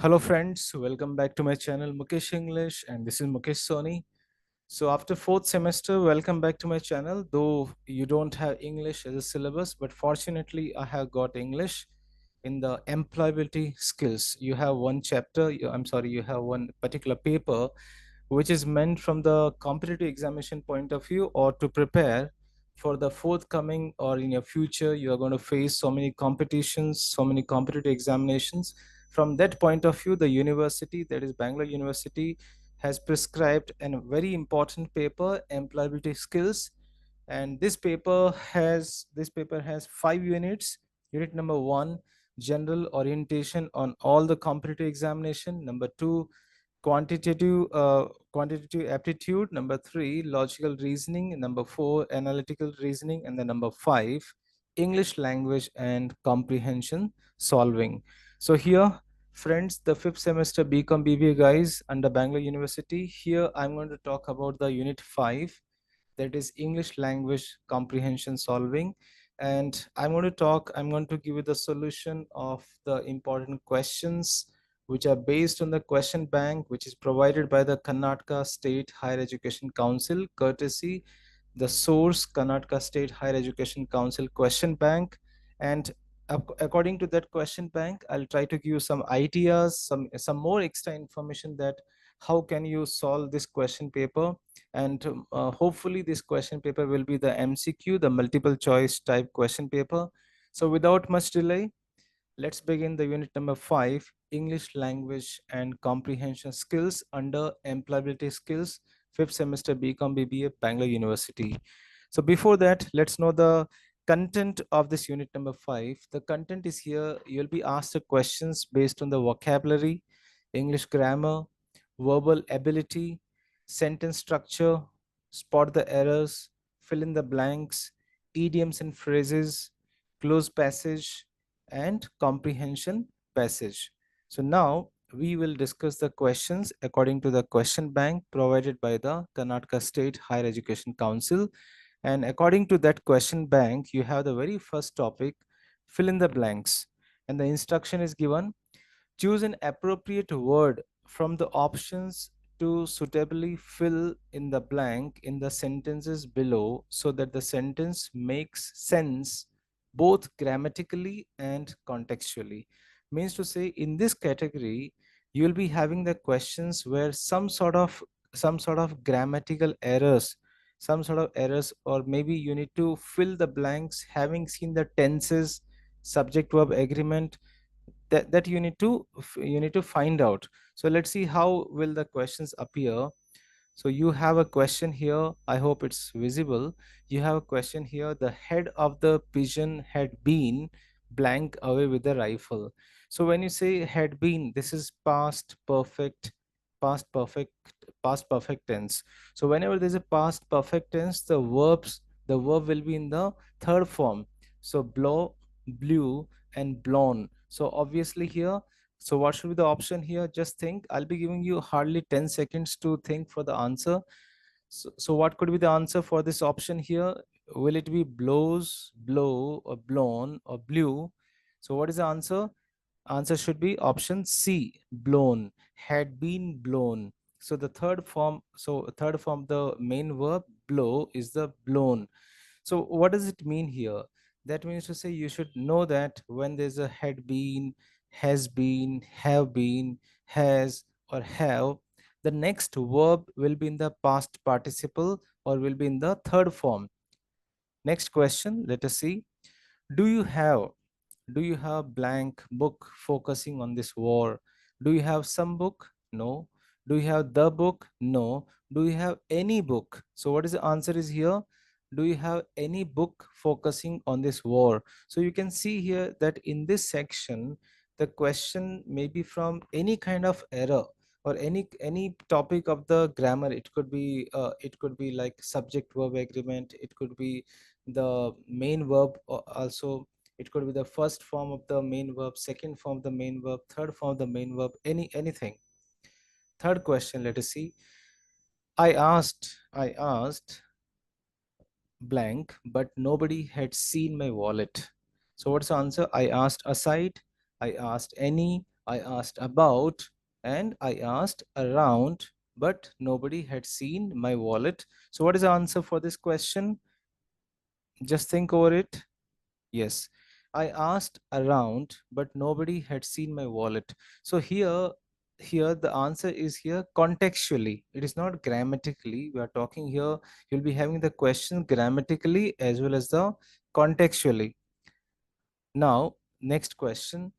Hello friends, welcome back to my channel Mukesh English, and this is Mukesh Soni. So after fourth semester, welcome back to my channel. Though you don't have English as a syllabus, but fortunately I have got English in the employability skills. You have one chapter, you have one particular paper which is meant from the competitive examination point of view, or to prepare for the forthcoming, or in your future you are going to face so many competitions, so many competitive examinations. From that point of view, the university, that is Bangalore University, has prescribed a very important paper, employability skills. And this paper has 5 units. Unit number 1, general orientation on all the competitive examination. Number 2, quantitative aptitude. Number 3, logical reasoning. Number 4, analytical reasoning. And the number 5, English language and comprehension solving. So here, friends, the fifth semester BCom BBA guys under Bangalore University, here I'm going to talk about the unit 5, that is English language comprehension solving. And I'm going to give you the solution of the important questions which are based on the question bank, which is provided by the Karnataka State Higher Education Council, courtesy the source Karnataka State Higher Education Council question bank. And according to that question bank, I'll try to give you some ideas, some more extra information, that how can you solve this question paper. And hopefully this question paper will be the MCQ, the multiple choice type question paper. So without much delay, let's begin the unit number 5, English language and comprehension skills under employability skills, fifth semester BCom BBA, Bangalore University. So before that, let's know the content of this unit number 5. The content is here. You'll be asked the questions based on the vocabulary, English grammar, verbal ability, sentence structure, spot the errors, fill in the blanks, idioms and phrases, close passage, and comprehension passage. So now we will discuss the questions according to the question bank provided by the Karnataka State Higher Education Council. And according to that question bank, you have the very first topic, fill in the blanks. And the instruction is given: choose an appropriate word from the options to suitably fill in the blank in the sentences below, so that the sentence makes sense both grammatically and contextually. Means to say, in this category, you will be having the questions where some sort of grammatical errors, or maybe you need to fill the blanks having seen the tenses, subject verb agreement, that you need to find out. So let's see how will the questions appear. So you have a question here, I hope it's visible. You have a question here: the head of the pigeon had been blank away with the rifle. So when you say had been, this is past perfect past perfect tense. So whenever there's a past perfect tense, the verb will be in the third form. So blow, blew, and blown. So obviously here, so what should be the option here? Just think. I'll be giving you hardly 10 seconds to think for the answer. So what could be the answer for this option here? Will it be blows, blow, or blown, or blew? So what is the answer? Answer should be option C, blown, had been blown. So third form, the main verb blow is the blown. So what does it mean here? That means to say, you should know that when there's a had been, has been, have been, has, or have, the next verb will be in the past participle, or will be in the third form. Next question, let us see. Do you have do you have blank book focusing on this war? Do you have some book? No. Do you have the book? No. Do you have any book? So what is the answer is here? Do you have any book focusing on this war? So you can see here that in this section, the question may be from any kind of error, or any topic of the grammar. It could be like subject verb agreement. It could be the main verb, also it could be the first form of the main verb, second form of the main verb, third form of the main verb, anything. Third question, let us see. I asked blank, but nobody had seen my wallet. So what's the answer? I asked aside, I asked any, I asked about, and I asked around, but nobody had seen my wallet. So what is the answer for this question? Just think over it. Yes, I asked around, but nobody had seen my wallet. So here the answer is here contextually. It is not grammatically. We are talking here. You'll be having the question grammatically as well as the contextually. Now, next question.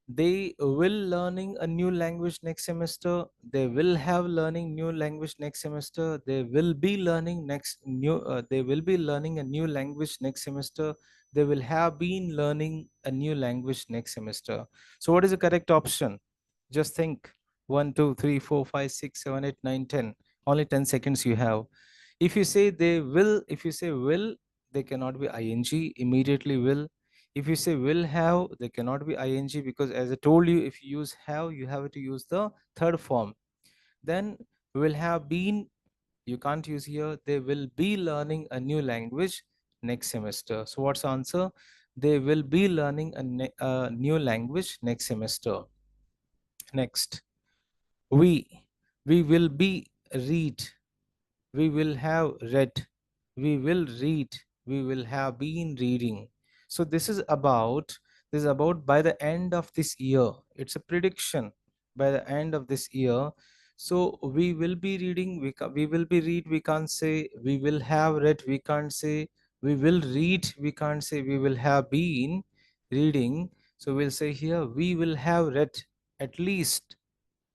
They will learning a new language next semester. They will have learning new language next semester. They will be learning they will be learning a new language next semester. They will have been learning a new language next semester. So what is the correct option? Just think. 1 2 3 4 5 6 7 8 9 10. Only 10 seconds you have. If you say they will, if you say will, they cannot be ing, immediately will. If you say will have, they cannot be ing, because as I told you, if you use have, you have to use the third form. Then will have been, you can't use here. They will be learning a new language next semester. So what's the answer? They will be learning a new language next semester. Next, we we will be read, we will have read, we will read, we will have been reading. So this is about by the end of this year. It's a prediction by the end of this year. So we will be reading, we will be read, we can't say. We will have read, we can't say. We will read, we can't say. We will have been reading. So we'll say here we will have read at least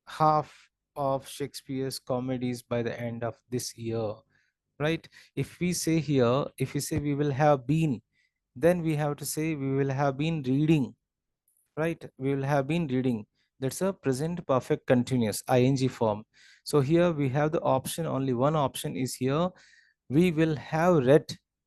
half of Shakespeare's comedies by the end of this year, right? If we say here, if we say we will have been, then we have to say we will have been reading, right? We will have been reading. That's a present perfect continuous ing form. So here we have the option, only one option is here. We will have read,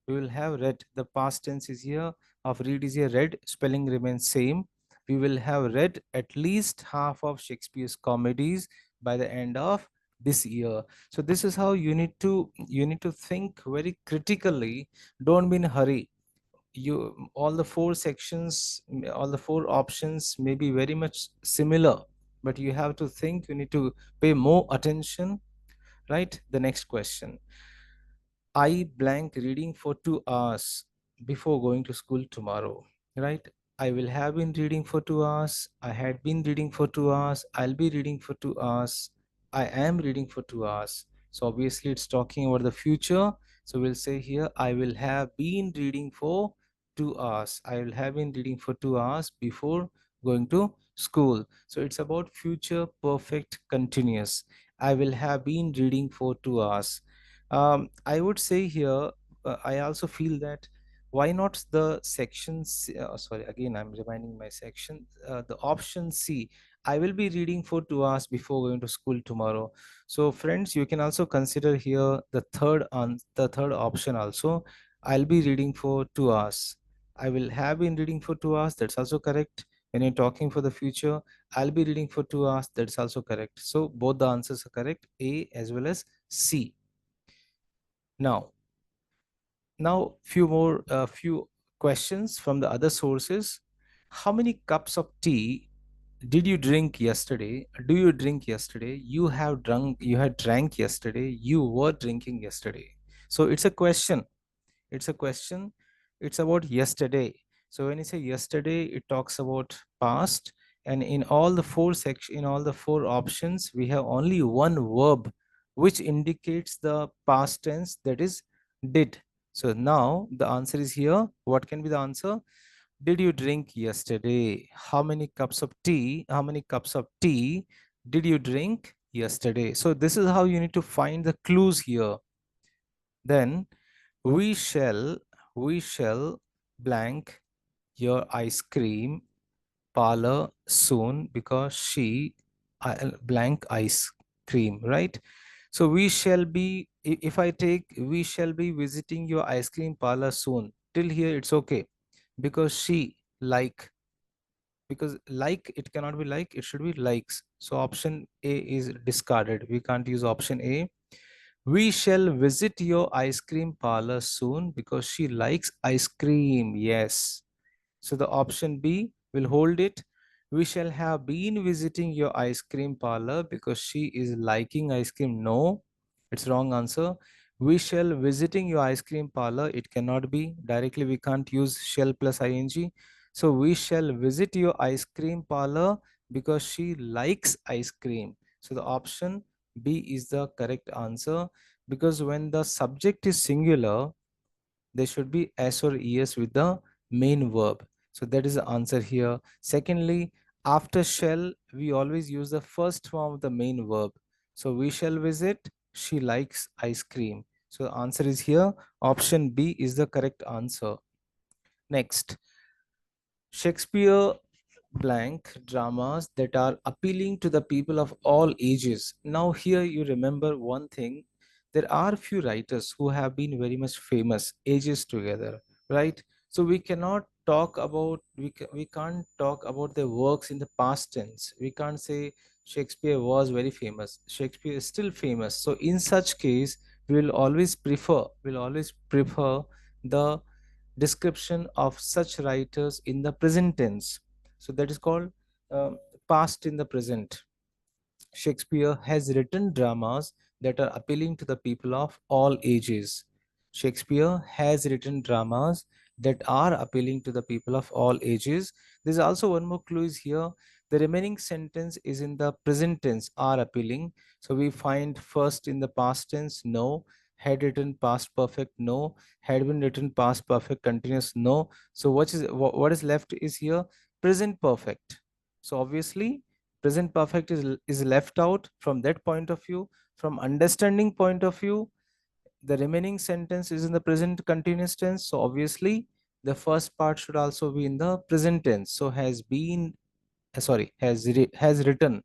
we will have read. The past tense is here, of read is here, read, spelling remains same. We will have read at least half of Shakespeare's comedies by the end of this year. So this is how you need to think very critically. Don't be in a hurry. You all the four sections, all the four options may be very much similar, but you have to think, you need to pay more attention, right? The next question. I blank reading for 2 hours before going to school tomorrow, right? I will have been reading for 2 hours. I had been reading for 2 hours. I'll be reading for 2 hours. I am reading for 2 hours. So obviously it's talking about the future. So we'll say here, I will have been reading for 2 hours. I will have been reading for 2 hours before going to school. So it's about future perfect continuous. I will have been reading for 2 hours. I would say here, I also feel that why not the section C, sorry, again, I'm reminding my section, the option C. I will be reading for 2 hours before going to school tomorrow. So friends, you can also consider here the third option also. I'll be reading for 2 hours. I will have been reading for 2 hours. That's also correct. When you're talking for the future, I'll be reading for 2 hours. That's also correct. So both the answers are correct, A as well as C. Now, few questions from the other sources. How many cups of tea did you drink yesterday? Do you drink yesterday? You had drank yesterday. You were drinking yesterday. So it's a question. It's a question. It's about yesterday. So when you say yesterday, it talks about past. And in all the four options, we have only one verb which indicates the past tense, that is did. So now the answer is here. What can be the answer? Did you drink yesterday? How many cups of tea? How many cups of tea did you drink yesterday? So this is how you need to find the clues here. Then we shall, we shall blank your ice cream parlor soon because she blank ice cream, right? So we shall be, if I take we shall be visiting your ice cream parlor soon, till here it's okay, because she like, because like, it cannot be like, it should be likes. So option A is discarded. We can't use option A. We shall visit your ice cream parlor soon because she likes ice cream. Yes. So the option B will hold it. We shall have been visiting your ice cream parlor because she is liking ice cream. No, it's wrong answer. We shall visiting your ice cream parlor. It cannot be. Directly we can't use shall plus ing. So we shall visit your ice cream parlor because she likes ice cream. So the option B is the correct answer, because when the subject is singular, there should be s or es with the main verb. So that is the answer here. Secondly, after shall, we always use the first form of the main verb. So we shall visit, she likes ice cream. So the answer is here. Option B is the correct answer. Next, Shakespeare blank dramas that are appealing to the people of all ages. Now, here you remember one thing, there are few writers who have been very much famous ages together, right? So we cannot talk about, we can't talk about their works in the past tense. We can't say Shakespeare was very famous, Shakespeare is still famous. So in such case, we'll always prefer the description of such writers in the present tense. So that is called past in the present. Shakespeare has written dramas that are appealing to the people of all ages. Shakespeare has written dramas that are appealing to the people of all ages. There's also one more clue is here. The remaining sentence is in the present tense, are appealing. So we find first in the past tense, no. Had written past perfect, no. Had been written past perfect continuous, no. So what is left is here present perfect. So obviously present perfect is left out from that point of view. From understanding point of view, the remaining sentence is in the present continuous tense, so obviously the first part should also be in the present tense. So has been, sorry, has written.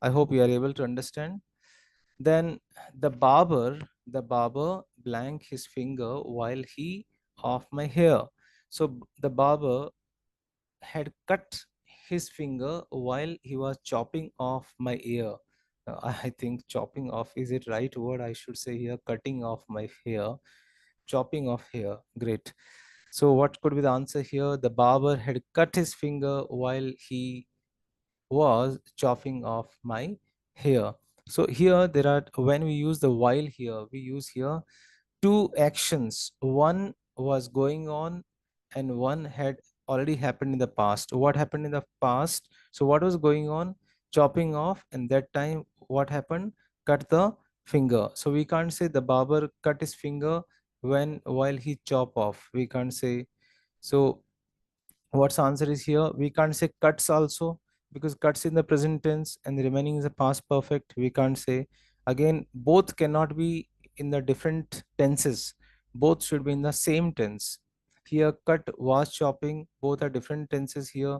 I hope you are able to understand. Then the barber blank his finger while he off my hair. So the barber had cut his finger while he was chopping off my ear. I think chopping off is it right word? I should say here cutting off my hair, chopping off hair. Great. So what could be the answer here? The barber had cut his finger while he was chopping off my hair. So here there are, when we use the while here, we use here two actions. One was going on and one had already happened in the past. What happened in the past? So what was going on? Chopping off, and that time what happened? Cut the finger. So we can't say the barber cut his finger when while he chop off. We can't say. So what's answer is here? We can't say cuts also, because cuts in the present tense and the remaining is the past perfect. We can't say. Again, both cannot be in the different tenses. Both should be in the same tense. Here cut was chopping, both are different tenses here.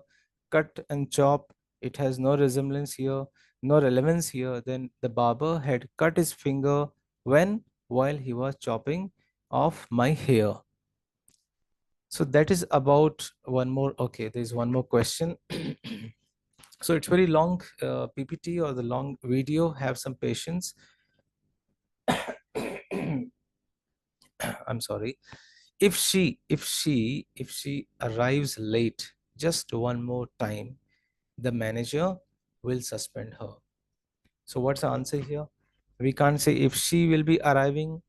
Cut and chop, it has no resemblance here, no relevance here. Then the barber had cut his finger when, while he was chopping off my hair. So that is about one more. Okay, there's one more question. So it's very long PPT or the long video. Have some patience. I'm sorry. If she arrives late just one more time, the manager will suspend her. So what's the answer here? We can't say if she will be arriving,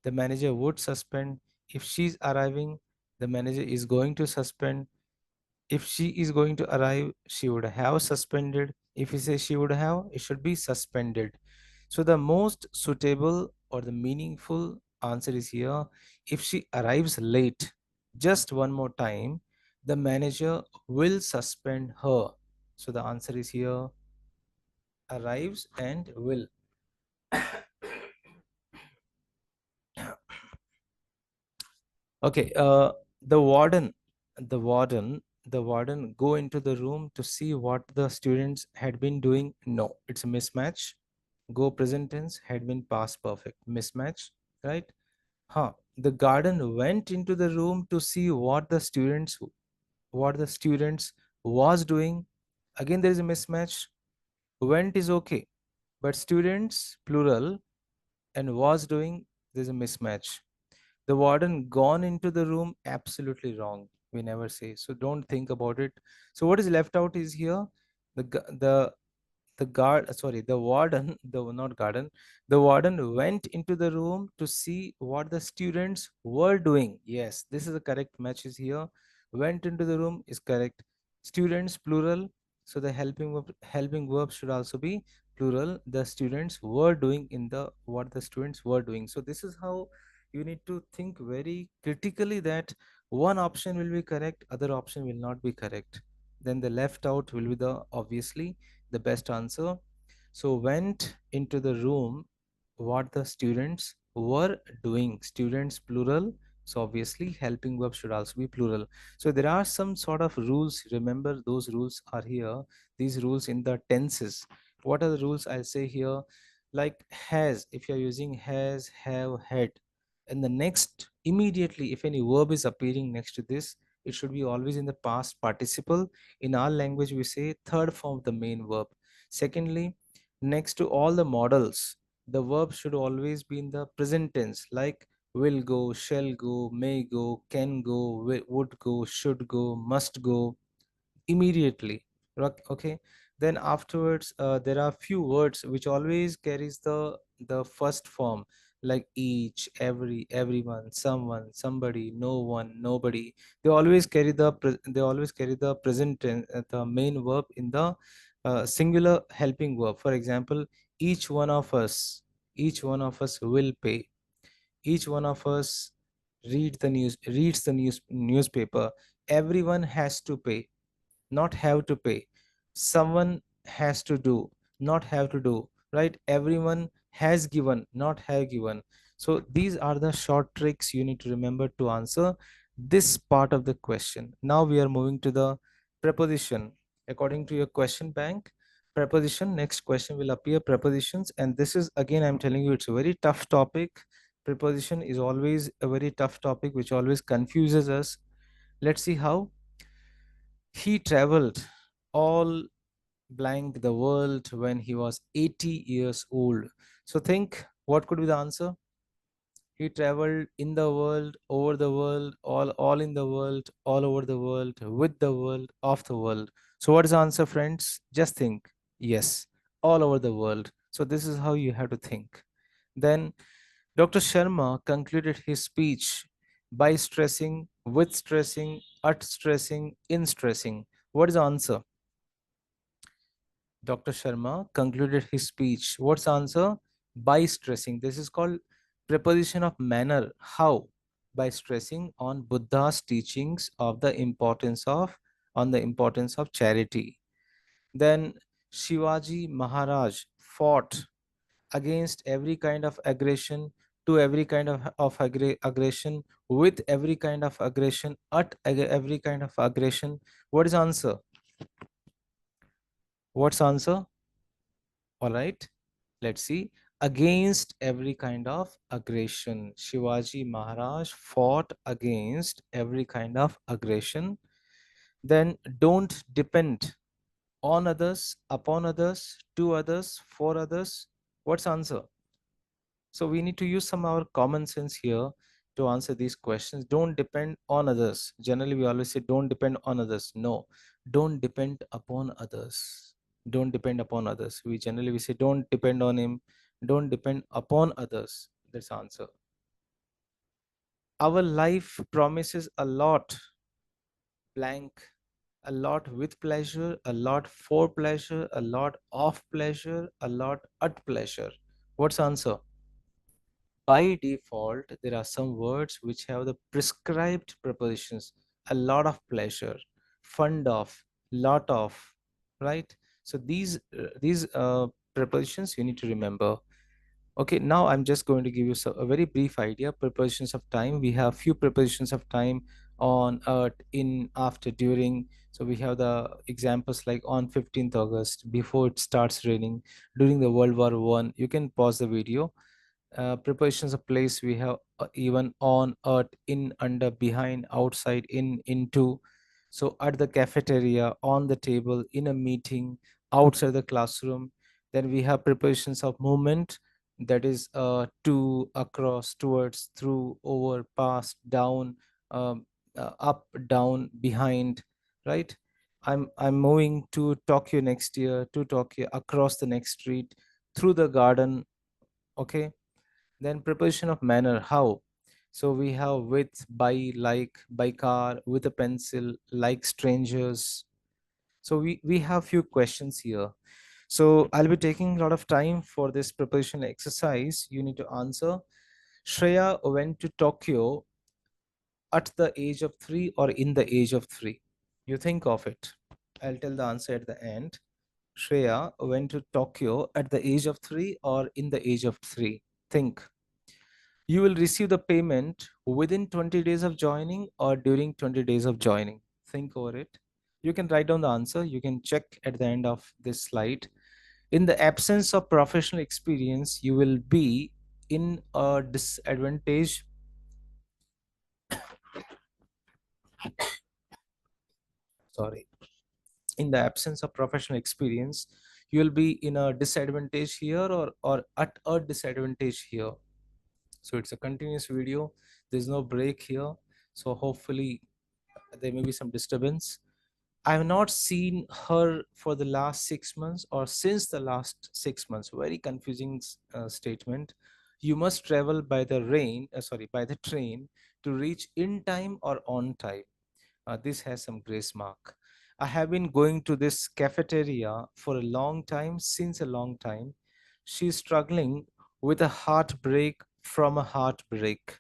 the manager would suspend. If she's arriving, the manager is going to suspend. If she is going to arrive, she would have suspended. If we say she would have, it should be suspended. So the most suitable or the meaningful answer is here. If she arrives late just one more time, the manager will suspend her. So the answer is here arrives and will. Okay, the warden go into the room to see what the students had been doing. No, it's a mismatch. Go present tense, had been past perfect. Mismatch, right? Huh. The garden went into the room to see what the students was doing. Again, there is a mismatch. Went is okay, but students plural and was doing, there's a mismatch. The warden gone into the room, absolutely wrong. We never say. So don't think about it. So what is left out is here the guard sorry the warden the not garden the warden went into the room to see what the students were doing. Yes, this is the correct match is here. Went into the room is correct. Students plural, so the helping verb should also be plural. The students were doing in the what the students were doing. So this is how you need to think very critically, that one option will be correct, other option will not be correct, then the left out will be the obviously the best answer. So went into the room what the students were doing. Students plural. So obviously helping verb should also be plural. So there are some sort of rules. Remember those rules are here. These rules in the tenses. What are the rules? I'll say here, like has, if you're using has, have, had, and the next immediately if any verb is appearing next to this, it should be always in the past participle. In our language we say third form of the main verb. Secondly, next to all the models, the verb should always be in the present tense, like will go, shall go, may go, can go, would go, should go, must go, immediately. Okay, then afterwards there are few words which always carries the first form, like each, every, everyone, someone, somebody, no one, nobody. They always carry the present tense, the main verb in the singular helping verb. For example, each one of us, each one of us will pay, each one of us reads the newspaper, everyone has to pay, not have to pay. Someone has to do, not have to do, right? Everyone has given, not have given. So these are the short tricks you need to remember to answer this part of the question. Now we are moving to the preposition. According to your question bank, preposition, next question will appear prepositions. And this is again, I'm telling you, it's a very tough topic. Preposition is always a very tough topic which always confuses us. Let's see how. He traveled all blank the world when he was 80 years old. So think what could be the answer? He traveled in the world, over the world, all in the world, all over the world, with the world, of the world. So what is the answer, friends? Just think. Yes, all over the world. So this is how you have to think. Then Dr. Sharma concluded his speech by stressing, with stressing, at stressing, in stressing. What is the answer? Dr. Sharma concluded his speech. What's the answer? By stressing. This is called preposition of manner. How? By stressing on Buddha's teachings of the importance of on the importance of charity. Then Shivaji Maharaj fought against every kind of aggression, to every kind of aggression, with every kind of aggression, at every kind of aggression. What is the answer? What's the answer? All right, let's see. Against every kind of aggression. Shivaji Maharaj fought against every kind of aggression. Then don't depend on others, upon others, to others, for others. What's the answer? So we need to use some of our common sense here to answer these questions. Don't depend on others. Generally, we always say don't depend on others. No, don't depend upon others. Don't depend upon others. We say don't depend on him. Don't depend upon others. That's the answer. Our life promises a lot, blank, a lot with pleasure, a lot for pleasure, a lot of pleasure, a lot at pleasure. What's the answer? By default, there are some words which have the prescribed prepositions: a lot of pleasure, fond of, lot of, right? So these prepositions you need to remember. Okay, now I'm just going to give you a very brief idea. Prepositions of time. We have few prepositions of time: on, at, in, after, during. So we have the examples like on 15th August, before it starts raining, during the World War One. You can pause the video. Prepositions of place, we have even, on, at, in, under, behind, outside, in, into. So at the cafeteria, on the table, in a meeting, outside the classroom. Then we have prepositions of movement, that is to, across, towards, through, over, past, down, um, up, down, behind, right? I'm moving to Tokyo next year, to Tokyo, across the next street, through the garden. Okay. Then preposition of manner, how. So we have with, by, like, by car, with a pencil, like strangers. So we have few questions here. So I'll be taking a lot of time for this preparation exercise. You need to answer. Shreya went to Tokyo at the age of 3 or in the age of 3. You think of it. I'll tell the answer at the end. Shreya went to Tokyo at the age of 3 or in the age of 3. Think. You will receive the payment within 20 days of joining or during 20 days of joining. Think over it. You can write down the answer. You can check at the end of this slide. In the absence of professional experience, you will be in a disadvantage. Sorry. In the absence of professional experience, you will be in a disadvantage here, or at a disadvantage here. So it's a continuous video. There's no break here. So hopefully there may be some disturbance. I have not seen her for the last 6 months or since the last 6 months. Very confusing statement. You must travel by the by the train to reach in time or on time. This has some grace mark. I have been going to this cafeteria for a long time, since a long time. She's struggling with a heartbreak from a heartbreak.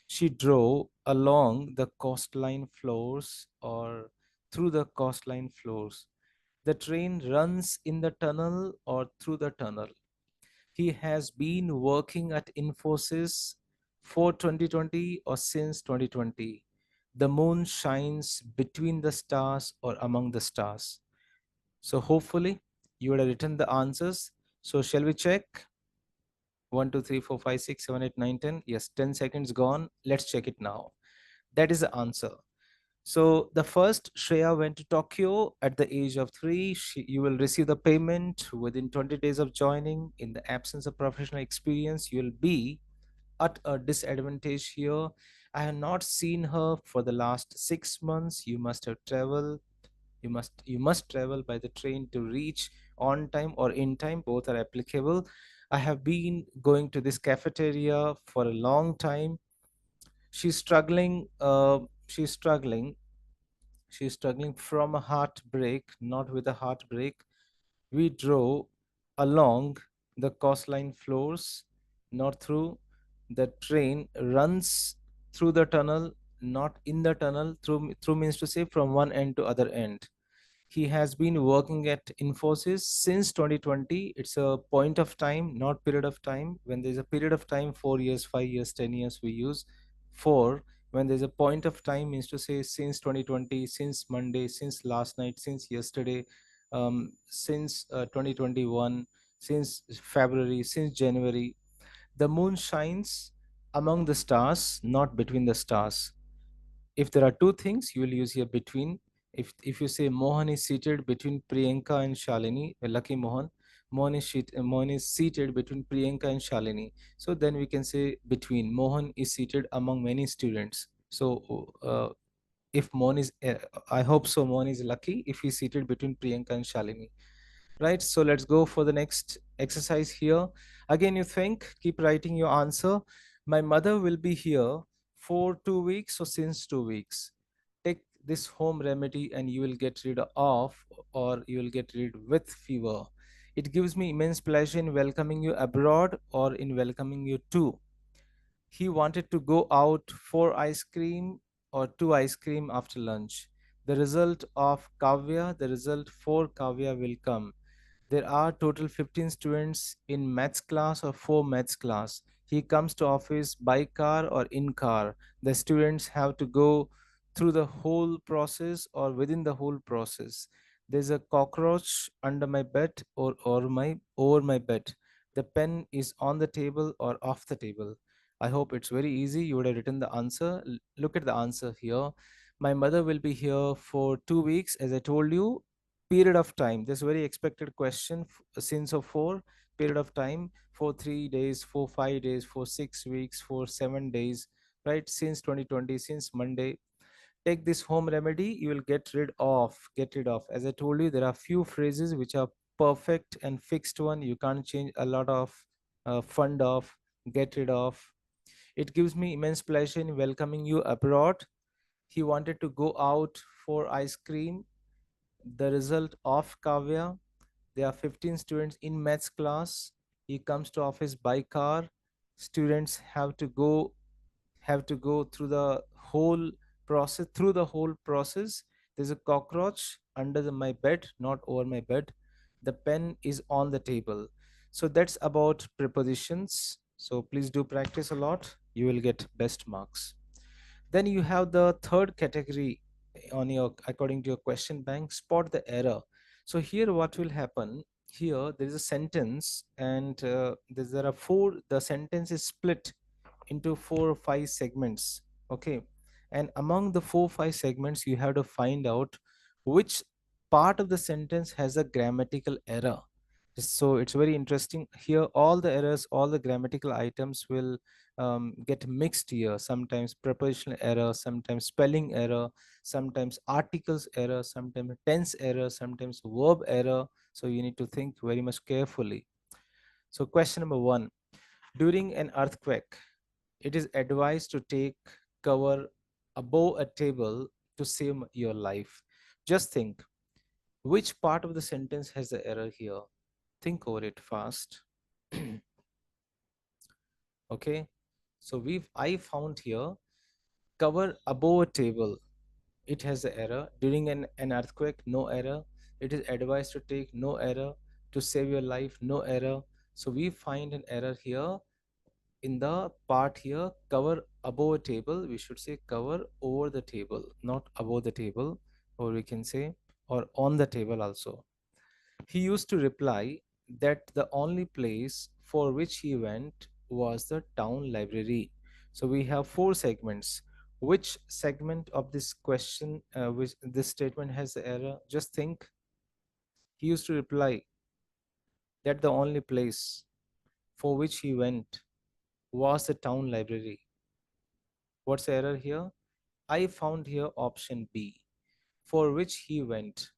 She drove along the coastline floors or through the coastline floors. The train runs in the tunnel or through the tunnel. He has been working at Infosys for 2020 or since 2020. The moon shines between the stars or among the stars. So hopefully you would have written the answers. So shall we check? 1, 2, 3, 4, 5, 6, 7, 8, 9, 10. Yes, 10 seconds gone. Let's check it now. That is the answer. So the first, Shreya went to Tokyo at the age of 3. You will receive the payment within 20 days of joining. In the absence of professional experience, you will be at a disadvantage here. I have not seen her for the last 6 months. You must have traveled. You must travel by the train to reach on time or in time. Both are applicable. I have been going to this cafeteria for a long time. She's struggling. She's struggling. She's struggling from a heartbreak, not with a heartbreak. We drove along the coastline floors, not through. The train runs through the tunnel, not in the tunnel. Through means to say from one end to other end. He has been working at Infosys since 2020. It's a point of time, not period of time. When there's a period of time, 4 years, 5 years, 10 years, we use for. When there's a point of time, means to say since 2020, since Monday, since last night, since yesterday, since 2021, since February, since January. The moon shines among the stars, not between the stars. If there are two things, you will use here between. If you say Mohan is seated between Priyanka and Shalini, lucky Mohan. Mohan is seated between Priyanka and Shalini. So then we can say between. Mohan is seated among many students. So if Mohan is I hope so Mohan is lucky if he's seated between Priyanka and Shalini. Right, so let's go for the next exercise here. Again, you think, keep writing your answer. My mother will be here for 2 weeks or since 2 weeks. Take this home remedy and you will get rid of, or you will get rid with fever. It gives me immense pleasure in welcoming you abroad or in welcoming you too. He wanted to go out for ice cream or to ice cream after lunch. The result for Kavya will come. There are total 15 students in maths class or 4 maths class. He comes to office by car or in car. The students have to go through the whole process or within the whole process. There's a cockroach under my bed or over my bed. The pen is on the table or off the table. I hope it's very easy. You would have written the answer. Look at the answer here. My mother will be here for 2 weeks, as I told you. Period of time, this very expected question. Since of 4, period of time, for 3 days, for 5 days, for 6 weeks, for 7 days, right? Since 2020, since Monday. Take this home remedy, you will get rid of. As I told you, there are few phrases which are perfect and fixed one. You can't change a lot of fund of, get rid of. It gives me immense pleasure in welcoming you abroad. He wanted to go out for ice cream. The result of Kavya: there are 15 students in maths class. He comes to office by car. Students have to go through the whole process. There's a cockroach under my bed, not over my bed. The pen is on the table. So that's about prepositions. So please do practice a lot. You will get best marks. Then you have the third category on your, according to your question bank, spot the error. So here what will happen, here there is a sentence, and there are four, the sentence is split into 4 or 5 segments. Okay, and among the 4 or 5 segments you have to find out which part of the sentence has a grammatical error. So it's very interesting here. All the errors, all the grammatical items will get mixed here. Sometimes prepositional error, sometimes spelling error, sometimes articles error, sometimes tense error, sometimes verb error. So you need to think very much carefully. So question number 1: during an earthquake, it is advised to take cover above a table to save your life. Just think, which part of the sentence has the error here? Think over it fast. Okay, so I found here cover above a table. It has the error. During an earthquake, no error. It is advised to take, no error. To save your life, no error. So we find an error here in the part here, cover above a table. We should say cover over the table, not above the table, or we can say or on the table also. He used to reply that the only place for which he went was the town library. So we have 4 segments. Which segment of this question, which this statement has the error? Just think. He used to reply that the only place for which he went was the town library. What's the error here? I found here option B, for which he went.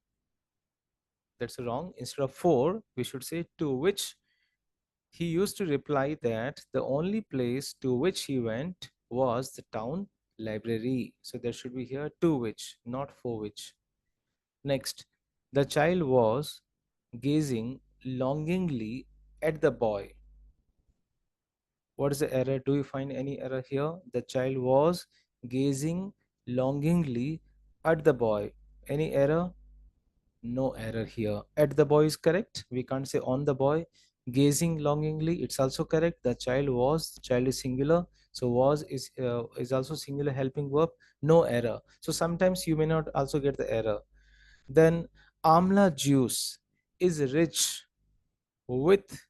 That's wrong. Instead of for, we should say to which. He used to reply that the only place to which he went was the town library. So there should be here to which, not for which. Next, the child was gazing longingly at the boy. What is the error? Do you find any error here? The child was gazing longingly at the boy. Any error? No error here. At the boy is correct. We can't say on the boy. Gazing longingly, it's also correct. The child was, child is singular. So was is also singular helping verb. No error. So sometimes you may not also get the error. Then amla juice is rich with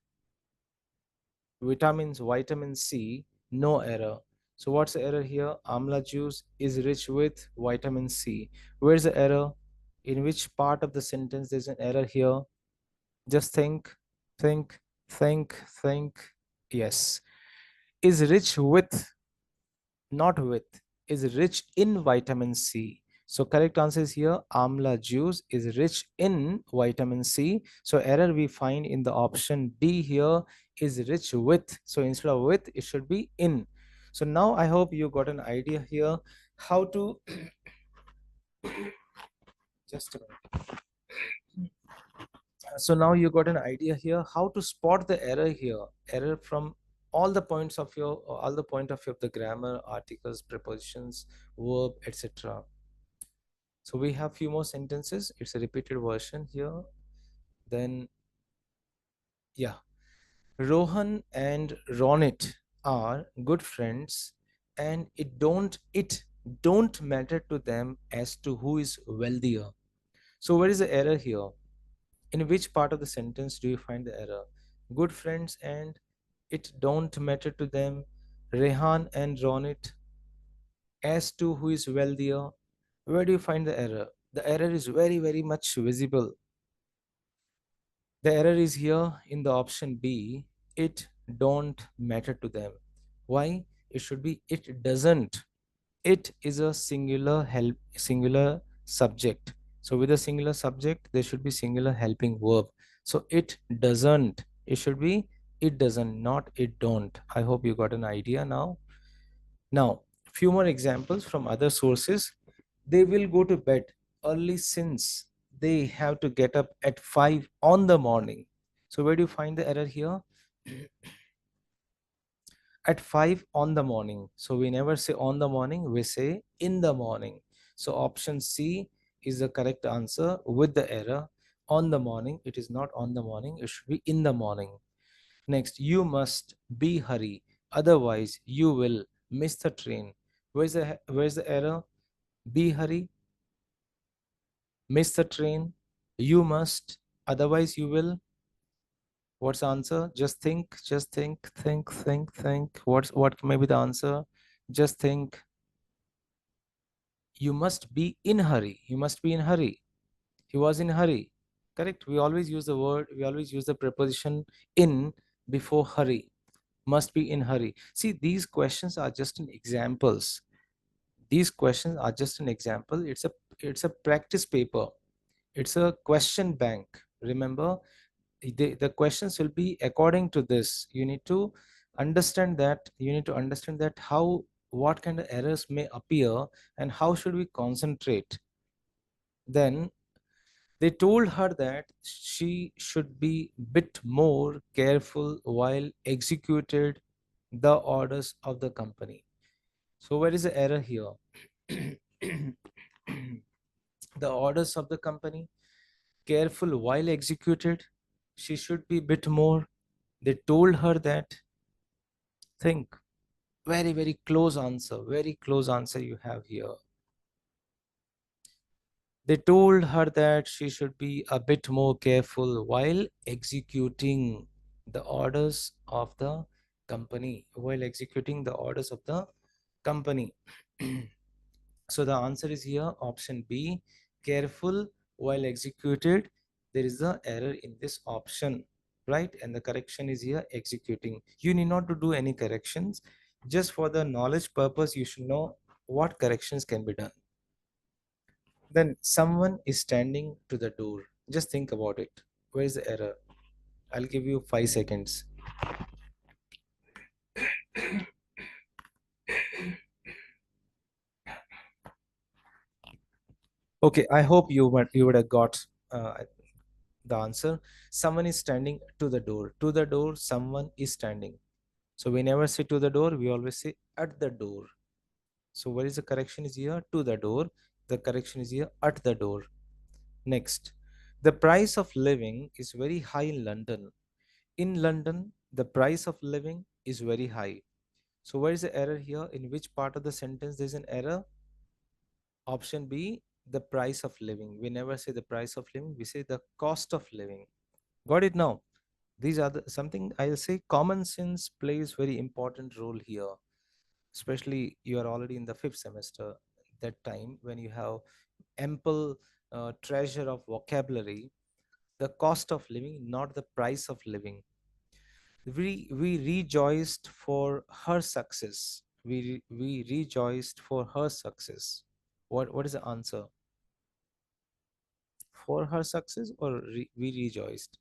vitamins, vitamin C. No error. So what's the error here? Amla juice is rich with vitamin C. Where's the error? In which part of the sentence there's an error here? Just think, think, think. Yes. Is rich with, not with, is rich in vitamin C. So correct answer is here. Amla juice is rich in vitamin C. So error we find in the option D here, is rich with. So instead of with, it should be in. So now I hope you got an idea here how to just a minute. So now you got an idea here how to spot the error here, error from all the point of view of the grammar, articles, prepositions, verb, etc. So we have few more sentences. It's a repeated version here. Then yeah, Rohan and Ronit are good friends, and it don't matter to them as to who is wealthier. So where is the error here? In which part of the sentence do you find the error? Good friends and it don't matter to them. Rehan and Ronit as to who is wealthier. Where do you find the error? The error is very, very much visible. The error is here in the option B. It don't matter to them. Why? It should be it doesn't. It is a singular subject. So with a singular subject, there should be singular helping verb. So it doesn't. It should be it doesn't, not it don't. I hope you got an idea now. Now, few more examples from other sources. They will go to bed early since they have to get up at 5 on the morning. So where do you find the error here? At 5 on the morning. So we never say on the morning, we say in the morning. So option C is the correct answer with the error. On the morning, it is not on the morning, it should be in the morning. Next, you must be hurry, otherwise you will miss the train. Where's the error? Be hurry, miss the train, you must, otherwise you will. What's the answer? Just think. What may be the answer? Just think. You must be in hurry. You must be in hurry. He was in hurry. Correct. We always use the preposition in before hurry. Must be in hurry. See, these questions are just an examples. These questions are just an example. It's a practice paper. It's a question bank. Remember, the questions will be according to this. You need to understand that how, what kind of errors may appear and how should we concentrate. Then they told her that she should be bit more careful while executed the orders of the company. So where is the error here? The orders of the company, careful while executed, she should be bit more. They told her that. Think. Very, very close answer you have here. They told her that she should be a bit more careful while executing the orders of the company. While executing the orders of the company. So the answer is here option B, careful while executed. There is a error in this option, right? And the correction is here executing. You need not to do any corrections. Just for the knowledge purpose, you should know what corrections can be done. Then someone is standing to the door. Just think about it. Where is the error? I'll give you 5 seconds. Okay, I hope you would have got the answer. Someone is standing to the door. To the door, someone is standing. So we never say to the door, we always say at the door. So where is the correction is here? To the door. The correction is here at the door. Next, the price of living is very high in London. In London, the price of living is very high. So where is the error here? In which part of the sentence there's an error? Option B, the price of living. We never say the price of living, we say the cost of living. Got it now? These are something I'll say common sense plays very important role here, especially you are already in the fifth semester. That time when you have ample treasure of vocabulary, the cost of living, not the price of living. We rejoiced for her success. We rejoiced for her success. What is the answer? For her success or we rejoiced?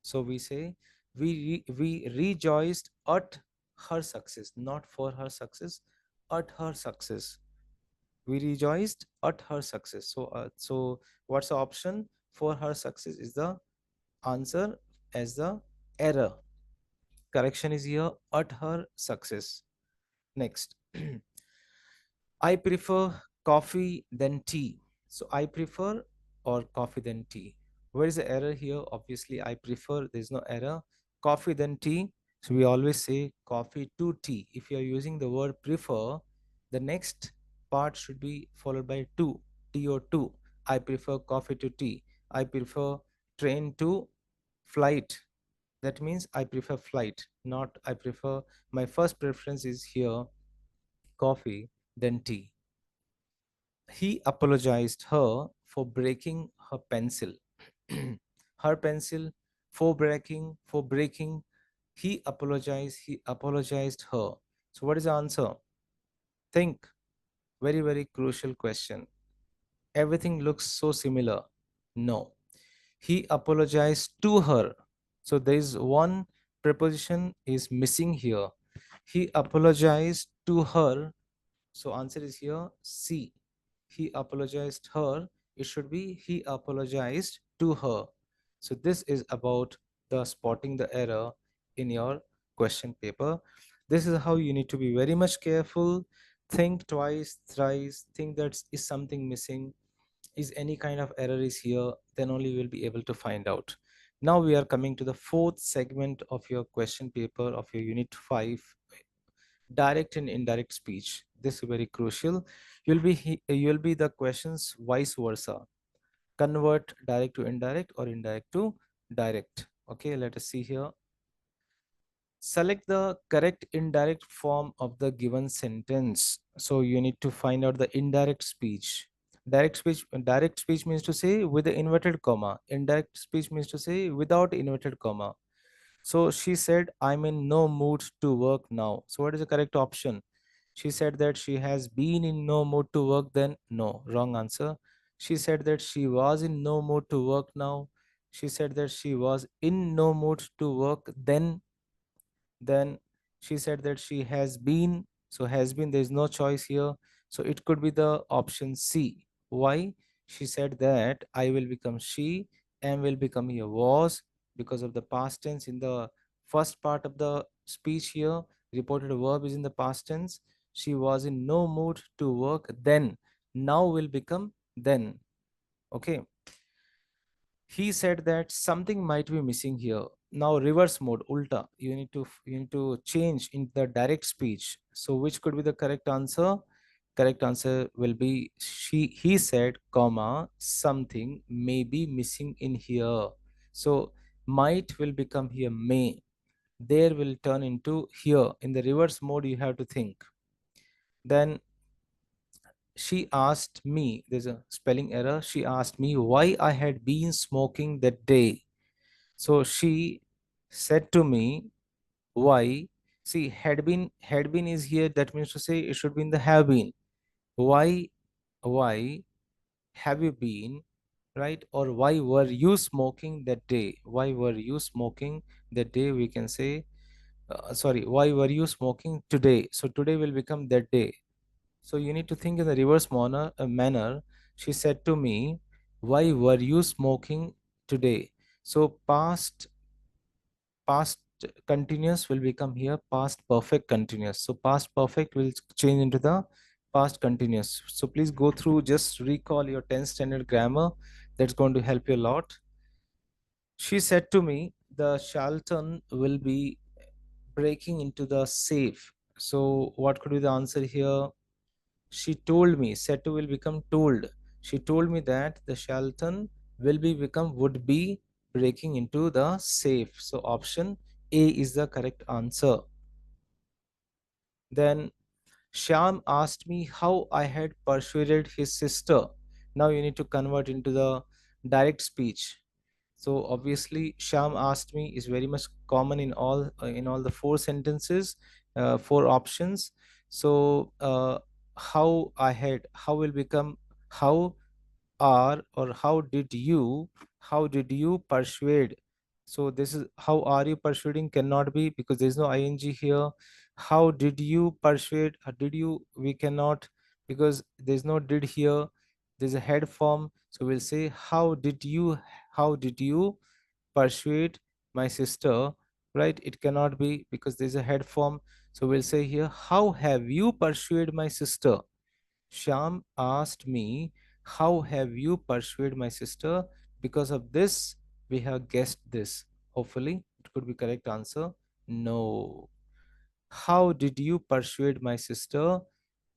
So we say we rejoiced at her success, not for her success, at her success. We rejoiced at her success. So what's the option? For her success is the answer as the error. Correction is here at her success. Next, I prefer coffee than tea. So I prefer or coffee than tea. Where is the error here? Obviously, I prefer. There's no error. Coffee than tea. So we always say coffee to tea. If you are using the word prefer, the next part should be followed by to. T or to. I prefer coffee to tea. I prefer train to flight. That means I prefer flight, not I prefer. My first preference is here coffee than tea. He apologized her for breaking her pencil. Her pencil, for breaking. He apologized her. So what is the answer? Think. Very, very crucial question. Everything looks so similar. No. He apologized to her. So there is one preposition is missing here. He apologized to her. So answer is here C. He apologized her. It should be he apologized to her. So this is about the spotting the error in your question paper. This is how you need to be very much careful. Think twice, thrice, think that is something missing, is any kind of error is here, then only you will be able to find out. Now we are coming to the fourth segment of your question paper of your unit 5, direct and indirect speech. This is very crucial. You'll be the questions vice versa. Convert direct to indirect or indirect to direct. Okay, let us see here. Select the correct indirect form of the given sentence. So you need to find out the indirect speech. Direct speech means to say with the inverted comma. Indirect speech means to say without inverted comma. So she said, I'm in no mood to work now. So what is the correct option? She said that she has been in no mood to work, then no, wrong answer. She said that she was in no mood to work now. She said that she was in no mood to work, then she said that she has been. So has been, there is no choice here. So it could be the option C. Why? She said that I will become she, am will become here was, because of the past tense in the first part of the speech here. Reported verb is in the past tense. She was in no mood to work then, now will become then. Okay, he said that something might be missing here. Now reverse mode, ulta, you need to change in the direct speech. So which could be the correct answer? Correct answer will be he said comma something may be missing in here. So might will become here may, there will turn into here. In the reverse mode you have to think. Then she asked me, there's a spelling error, she asked me why I had been smoking that day. So she said to me, why? See, had been is here. That means to say it should be in the have been. Why have you been, right? Or why were you smoking that day? Why were you smoking that day? We can say, sorry, why were you smoking today? So today will become that day. So you need to think in the reverse manner. She said to me, why were you smoking today? So past continuous will become here past perfect continuous. So past perfect will change into the past continuous. So please go through, just recall your 10th standard grammar. That's going to help you a lot. She said to me, the Charlton will be breaking into the safe. So what could be the answer here? She told me, said to will become told. She told me that the Charlton will be become would be breaking into the safe. So option A is the correct answer. Then Shyam asked me how I had persuaded his sister. Now you need to convert into the direct speech. So obviously, Sham asked me is very much common in all the four sentences, four options. So how will become how are, or how did you persuade. So this is how are you persuading cannot be because there is no ing here. How did you persuade, did you, we cannot, because there is no did here. There's a head form, so we'll say how did you persuade my sister, right? It cannot be because there's a head form. So we'll say here, how have you persuade my sister? Sham asked me, how have you persuade my sister? Because of this, we have guessed this. Hopefully, it could be correct answer. No. How did you persuade my sister?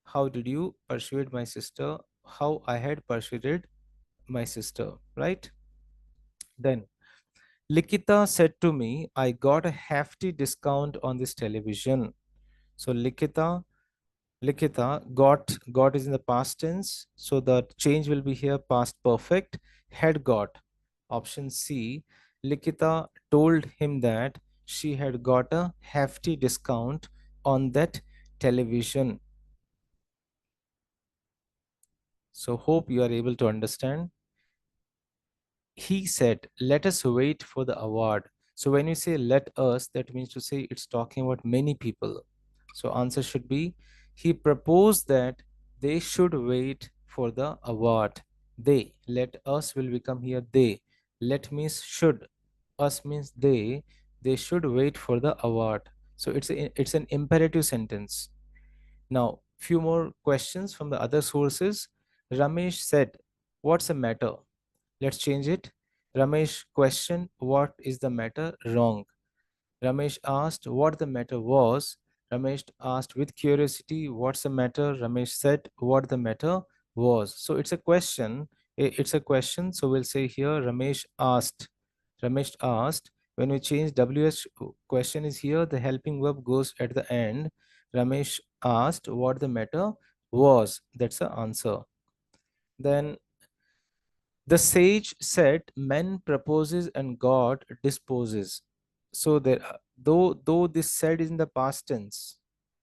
How did you persuade my sister? How I had persuaded my sister, right? Then Likita said to me, I got a hefty discount on this television. So Likita got is in the past tense, so the change will be here past perfect. Had got. Option C. Likita told him that she had got a hefty discount on that television. So hope you are able to understand. He said, let us wait for the award. So when you say let us, that means to say it's talking about many people. So answer should be, he proposed that they should wait for the award. They, let us will become here they. Let means should. Us means they should wait for the award. So it's an imperative sentence. Now, few more questions from the other sources. Ramesh said, what's the matter? Let's change it. Ramesh questioned, what is the matter? Wrong. Ramesh asked what the matter was. Ramesh asked with curiosity, what's the matter? Ramesh said what the matter was. So it's a question. It's a question. So we'll say here Ramesh asked. Ramesh asked. When we change WH, question is here, the helping verb goes at the end. Ramesh asked what the matter was. That's the answer. Then the sage said, "Man proposes and God disposes." So there, though this said is in the past tense,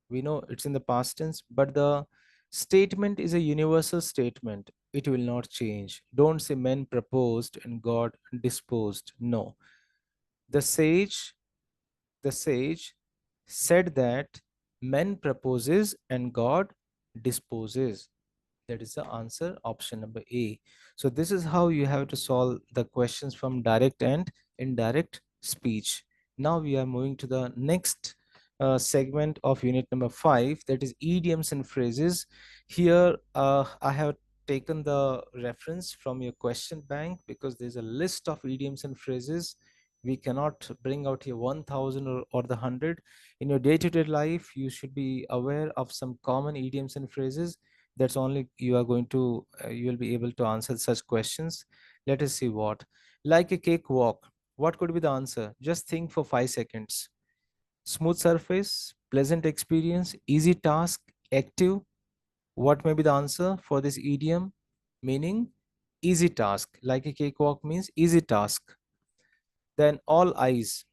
we know it's in the past tense, but the statement is a universal statement. It will not change. Don't say men proposed and God disposed. No, the sage, the sage said that men proposes and God disposes. That is the answer, option number A. So this is how you have to solve the questions from direct and indirect speech. Now we are moving to the next segment of unit number 5, that is idioms and phrases. Here I have taken the reference from your question bank because there's a list of idioms and phrases. We cannot bring out here 1000 or the 100. In your day-to-day life, you should be aware of some common idioms and phrases. That's only you are going to you will be able to answer such questions. Let us see what. Like a cake walk, what could be the answer? Just think for 5 seconds. Smooth surface, pleasant experience, easy task, active. What may be the answer for this idiom? Meaning easy task. Like a cake walk means easy task. Then all eyes,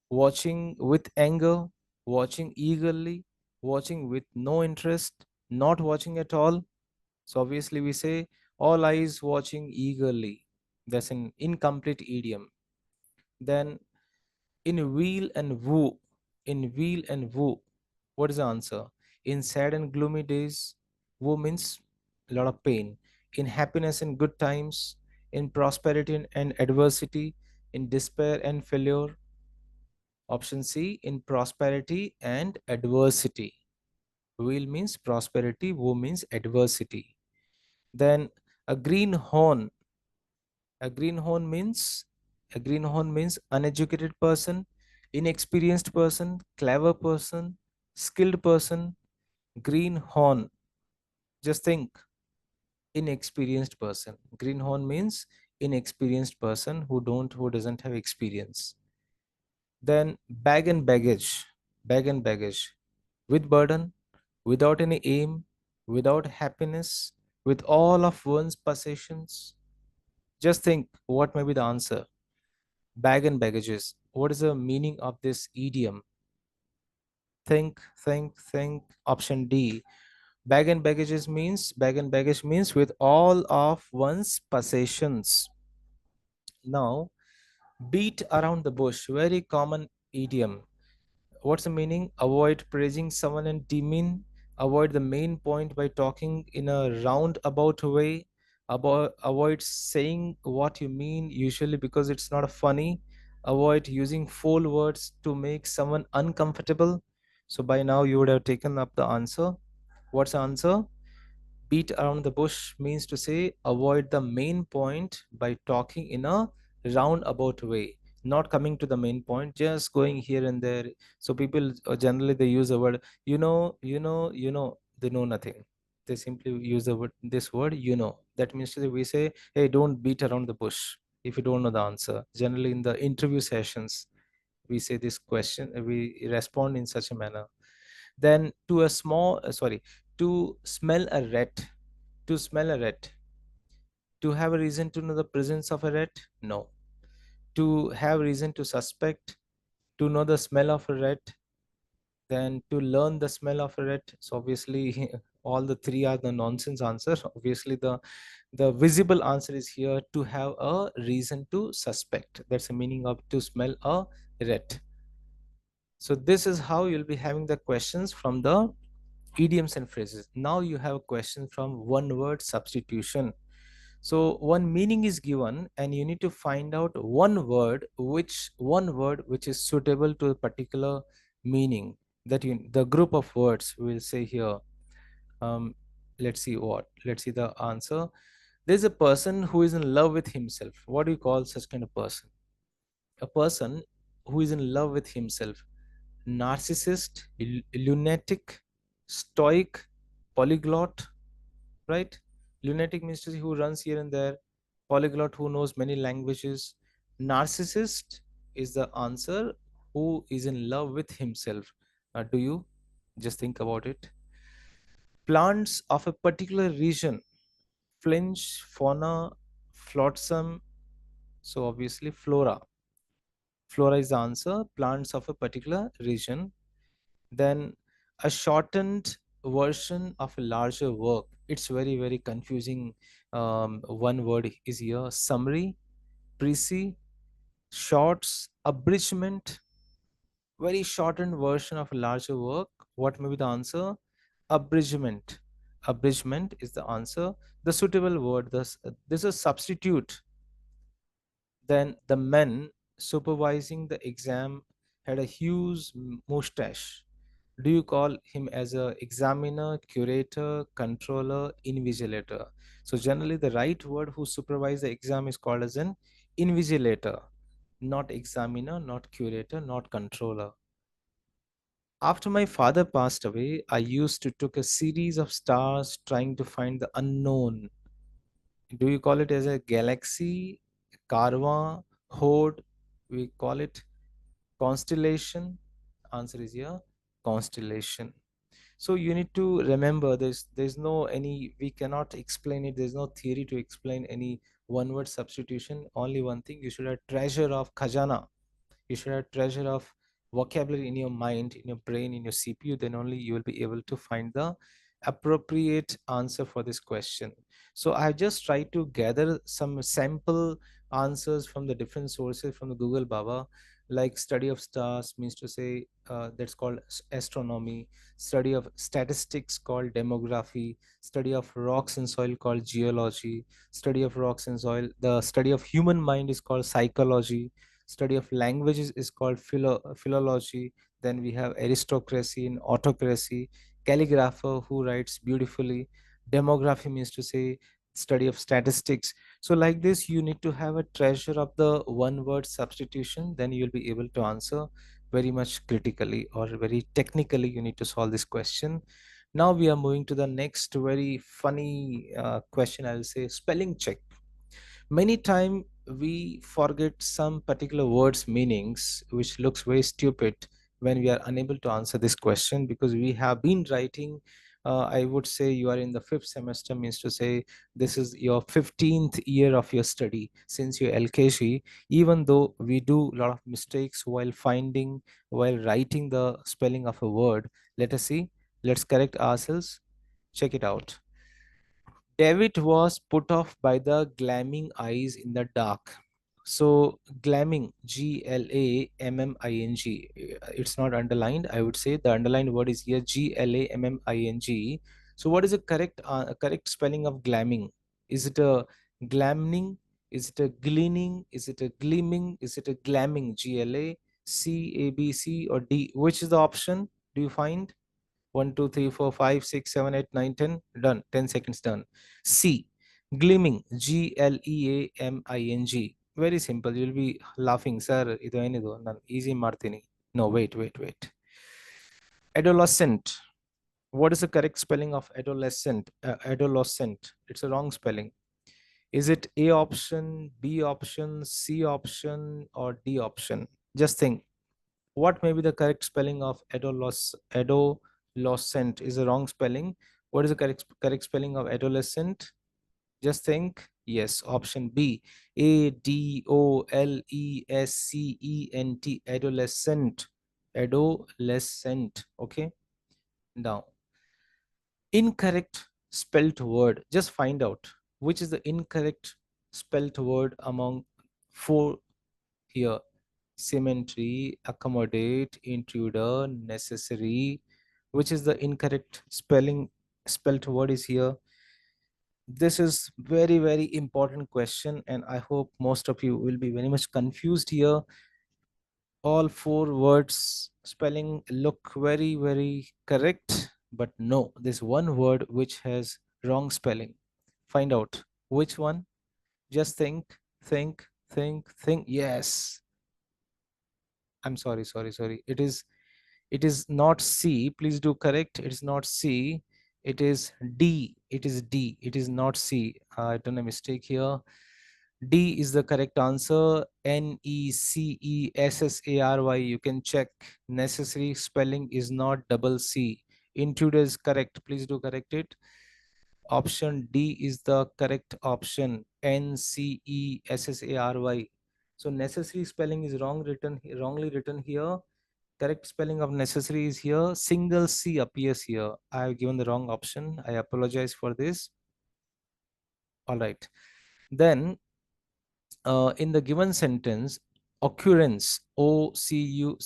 watching with anger, watching eagerly, watching with no interest, not watching at all. So obviously we say all eyes watching eagerly. That's an incomplete idiom. Then in wheel and woo, in wheel and woo, what is the answer? In sad and gloomy days, woo means a lot of pain. In happiness and good times, in prosperity and adversity, in despair and failure. Option C, in prosperity and adversity. Wheel means prosperity, woo means adversity. Then a green horn. A greenhorn means a greenhorn means uneducated person, inexperienced person, clever person, skilled person. Greenhorn. Just think, inexperienced person. Greenhorn means inexperienced person who doesn't have experience. Then bag and baggage. Bag and baggage. With burden, without any aim, without happiness, with all of one's possessions. Just think what may be the answer. Bag and baggages. What is the meaning of this idiom? Think. Option D. Bag and baggage means with all of one's possessions. Now, beat around the bush. Very common idiom. What's the meaning? Avoid praising someone and demean. Avoid the main point by talking in a roundabout way. Avoid saying what you mean, usually because it's not funny. Avoid using foul words to make someone uncomfortable. So by now you would have taken up the answer. What's the answer? Beat around the bush means to say avoid the main point by talking in a roundabout way, not coming to the main point, just going here and there. So people generally they use the word they know nothing. They simply use the word, this word, that means to say, we say, hey, don't beat around the bush if you don't know the answer. Generally in the interview sessions we say this question, we respond in such a manner. Then to a small sorry to smell a rat. To smell a rat. To have a reason to know the presence of a rat? No. To have reason to suspect, to know the smell of a rat, then to learn the smell of a rat. So obviously All the three are the nonsense answer. Obviously, the visible answer is here, to have a reason to suspect. That's the meaning of to smell a rat. So this is how you'll be having the questions from the idioms and phrases. Now you have a question from one word substitution. So one meaning is given and you need to find out one word which is suitable to a particular meaning, that you, the group of words we'll say here. um let's see the answer. There's a person who is in love with himself. What do you call such kind of person? A person who is in love with himself. Narcissist, lunatic, stoic, polyglot, right? Lunatic means to say who runs here and there. Polyglot, who knows many languages. Narcissist is the answer, who is in love with himself. Do you just think about it? Plants of a particular region. Flinch, fauna, flotsam. So obviously flora. Flora is the answer. Plants of a particular region. Then a shortened version of a larger work. It's very, very confusing. One word is here: summary, précis, shorts, abridgment. Very shortened version of a larger work. What may be the answer? Abridgment. Abridgment is the answer. The suitable word, this is substitute. Then the men supervising the exam had a huge mustache. Do you call him as a examiner, curator, controller, invigilator? So generally the right word who supervise the exam is called as an invigilator, not examiner, not curator, not controller. After my father passed away, I used to took a series of stars trying to find the unknown. Do you call it as a galaxy, karma, horde? We call it constellation. Answer is here, constellation. So you need to remember, there's no any, we cannot explain it, there's no theory to explain any one word substitution. Only one thing, you should have treasure of khajana. You should have treasure of vocabulary in your mind, in your brain, in your CPU. Then only you will be able to find the appropriate answer for this question. So I have just tried to gather some sample answers from the different sources from the Google Baba. Like study of stars means to say, that's called astronomy. Study of statistics called demography. Study of rocks and soil called geology. Study of rocks and soil, the study of human mind is called psychology. Study of languages is called philology. Then we have aristocracy and autocracy. Calligrapher, who writes beautifully. Demography means to say study of statistics. So like this, you need to have a treasure of the one word substitution, then you'll be able to answer very much critically or very technically. You need to solve this question. Now we are moving to the next very funny question. I'll say spelling check. Many time we forget some particular words meanings, which looks very stupid when we are unable to answer this question, because we have been writing, I would say you are in the fifth semester, means to say this is your 15th year of your study since your LKG. Even though we do a lot of mistakes while finding, while writing the spelling of a word. Let us see, let's correct ourselves. Check it out. David was put off by the glamming eyes in the dark. So glamming, Glamming, it's not underlined. I would say the underlined word is here, Glamming. So what is the correct spelling of glamming? Is it a glamming? Is it a gleaning? Is it a gleaming? Is it a glamming? GLACABC or D? Which is the option? Do you find? 1, 2, 3, 4, 5, 6, 7, 8, 9, 10. Done. 10 seconds done. C. Gleaming. GLEAMING. Very simple. You'll be laughing, sir. Idu enidu. Nan easy martini. No, wait. Adolescent. What is the correct spelling of adolescent? Adolescent. It's a wrong spelling. Is it A option, B option, C option, or D option? Just think. What may be the correct spelling of adolescent? Is a wrong spelling. What is the correct spelling of adolescent? Just think. Yes, option B. ADOLESCENT. Adolescent. Adolescent. Okay. Now Incorrect spelt word. Just find out which is the incorrect spelt word among four here. Symmetry, accommodate, intruder, necessary. Which is the incorrect spelt word is here? This is very, very important question, and I hope most of you will be very much confused here. All four words spelling look very, very correct, but no, there's one word which has wrong spelling. Find out which one. Just think. Yes, I'm sorry, sorry. It is not C. Please do correct. It is not C. It is D. It is D. It is not C. I done a mistake here. D is the correct answer. Necessary. You can check. Necessary spelling is not double C. Intruder is correct. Please do correct it. Option D is the correct option. Necessary. So necessary spelling is wrongly written here. Correct spelling of necessary is here. Single C appears here. I have given the wrong option. I apologize for this. All right. Then in the given sentence, occurrence, OCCURRANCE.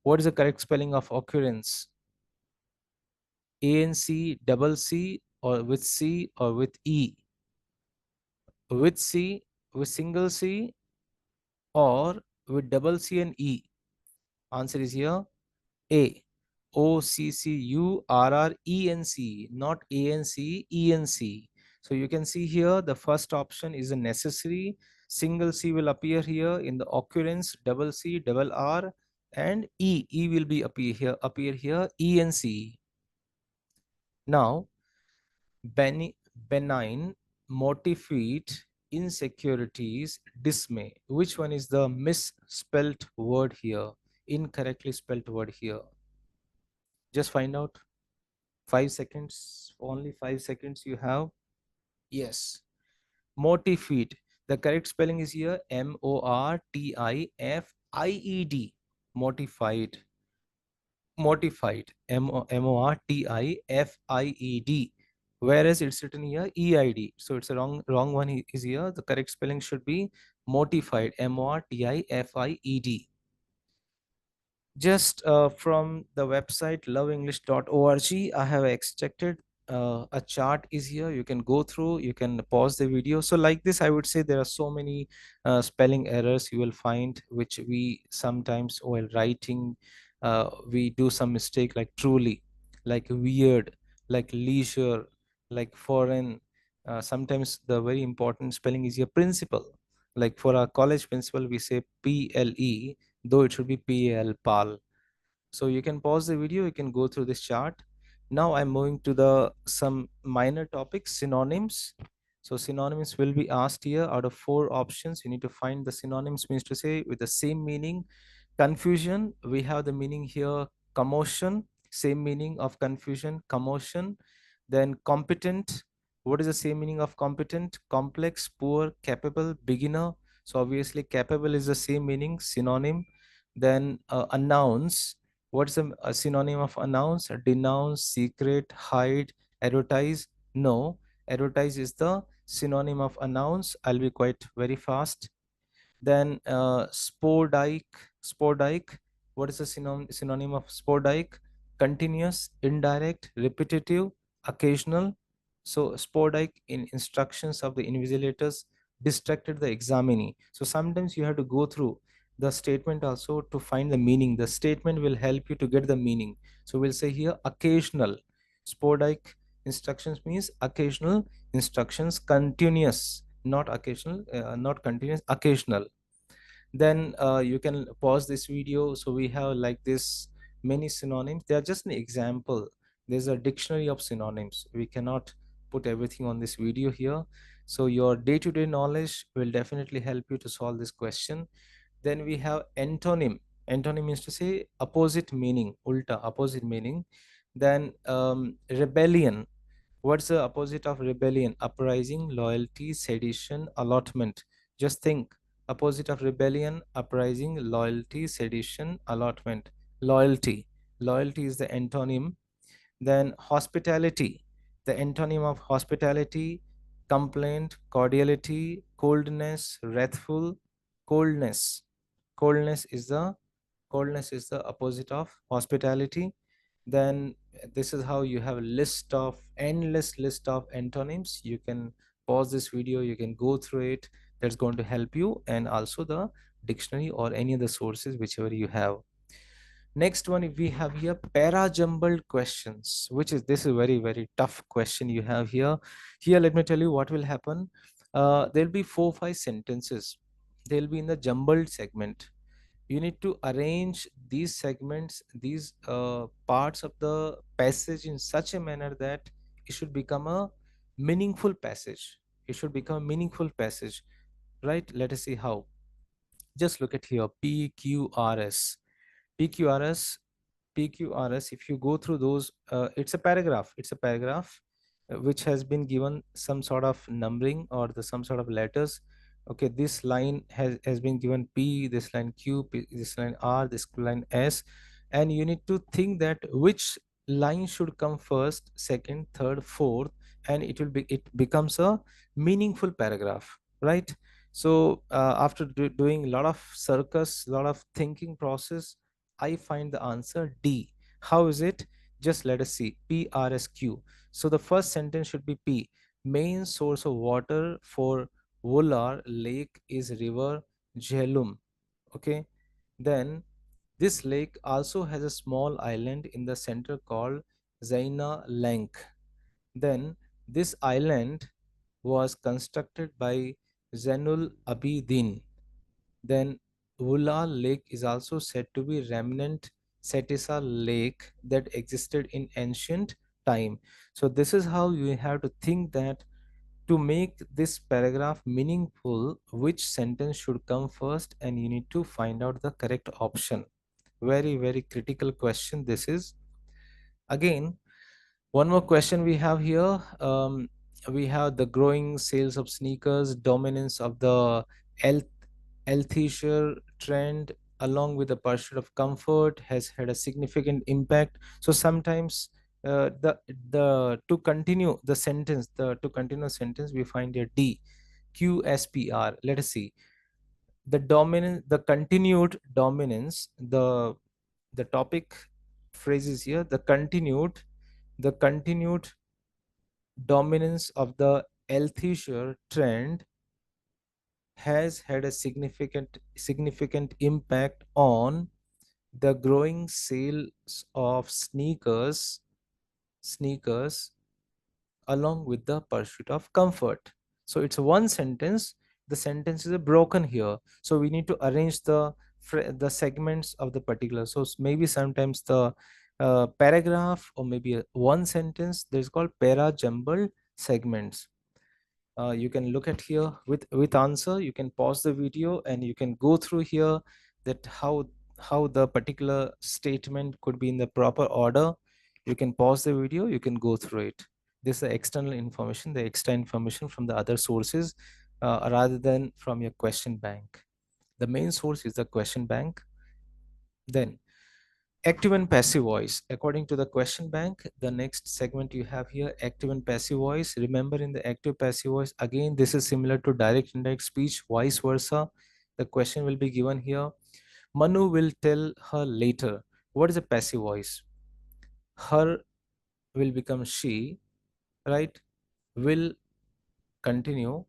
What is the correct spelling of occurrence? ANC, double C, or with C, or with E? With C, with single C, or with double C and E? Answer is here A. OCCURRENC, not ANCENC. So you can see here the first option is a necessary. Single C will appear here in the occurrence, double C, double R, and E. E will be appear here, ENC. Now, benign, mortified, insecurities, dismay. Which one is the misspelt word here? Incorrectly spelt word here. Just find out. 5 seconds, only 5 seconds you have. Yes, mortified. The correct spelling is here Mortified. Mortified. Mortified. Whereas it's written here EID. So it's a wrong one is here. The correct spelling should be mortified. Mortified. Just from the website loveenglish.org, I have extracted a chart is here. You can go through, you can pause the video. So like this, I would say there are so many spelling errors you will find, which we sometimes while writing, we do some mistake, like truly, like weird, like leisure, like foreign. Sometimes the very important spelling is your principal. Like for our college principal, we say PLE, though it should be PAL. So you can pause the video, you can go through this chart. Now I'm moving to the some minor topics, synonyms. So synonyms will be asked here. Out of four options, you need to find the synonyms, means to say with the same meaning. Confusion, we have the meaning here, commotion, same meaning of confusion, commotion. Then competent, what is the same meaning of competent? Complex, poor, capable, beginner. So obviously capable is the same meaning, synonym. Then announce, what's a synonym of announce? Denounce, secret, hide, advertise. No, advertise is the synonym of announce. I'll be quite very fast. Then sporadic. What is the synonym of sporadic? Continuous, indirect, repetitive, occasional. So sporadic in instructions of the invigilators distracted the examinee. So sometimes you have to go through the statement also to find the meaning. The statement will help you to get the meaning. So we'll say here occasional. Sporadic instructions means occasional instructions. Continuous, not occasional, not continuous, occasional. Then you can pause this video. So we have like this many synonyms. They are just an example. There's a dictionary of synonyms. We cannot put everything on this video here. So your day-to-day knowledge will definitely help you to solve this question. Then we have antonym. Antonym means to say opposite meaning, ulta, opposite meaning. Then rebellion. What's the opposite of rebellion? Uprising, loyalty, sedition, allotment. Just think. Opposite of rebellion, uprising, loyalty, sedition, allotment. Loyalty. Loyalty is the antonym. Then hospitality, the antonym of hospitality, complaint, cordiality, coldness, wrathful, coldness. Coldness is the opposite of hospitality. Then this is how you have a list of endless list of antonyms. You can pause this video, you can go through it. That's going to help you, and also the dictionary or any of the sources whichever you have. Next one, if we have here para jumbled questions, which is this is very very tough question you have here. Here, let me tell you what will happen. There'll be 4 5 sentences. They'll be in the jumbled segment. You need to arrange these segments, these parts of the passage in such a manner that it should become a meaningful passage. It should become a meaningful passage, right? Let us see how. Just look at here, PQRS. PQRS, PQRS, if you go through those, it's a paragraph. It's a paragraph which has been given some sort of numbering or the some sort of letters. Okay, this line has been given P, this line Q, P, this line R, this line S, and you need to think that which line should come first, second, third, fourth, and it becomes a meaningful paragraph, right? So after doing a lot of circus, a lot of thinking process, I find the answer D. How is it? Just let us see. PRSQ. So the first sentence should be P. Main source of water for Wolar Lake is River Jhelum. Okay. Then this lake also has a small island in the center called Zaina Lank. Then this island was constructed by Zainul Abidin. Then Vula Lake is also said to be remnant Setisa lake that existed in ancient time. So this is how you have to think that to make this paragraph meaningful, which sentence should come first, and you need to find out the correct option. Very, very critical question this is. Again, one more question we have here. We have the growing sales of sneakers, dominance of the health, healthier trend, along with the pursuit of comfort, has had a significant impact. So sometimes the to continue the sentence, the to continue sentence, we find a D, QSPR. Let us see the dominance, the continued dominance, the topic phrases here, the continued dominance of the healthier trend has had a significant impact on the growing sales of sneakers along with the pursuit of comfort. So it's one sentence. The sentence is broken here, so we need to arrange the segments of the particular. So maybe sometimes the paragraph or maybe one sentence, there's called para jumbled segments. You can look at here with answer. You can pause the video and you can go through here that how the particular statement could be in the proper order. You can pause the video, you can go through it. This is the external information, the extra information from the other sources, rather than from your question bank. The main source is the question bank. Then active and passive voice. According to the question bank, the next segment you have here, active and passive voice. Remember, in the active passive voice, again, this is similar to direct indirect speech, vice versa. The question will be given here. Manu will tell her later. What is a passive voice? Her will become she, right? Will continue.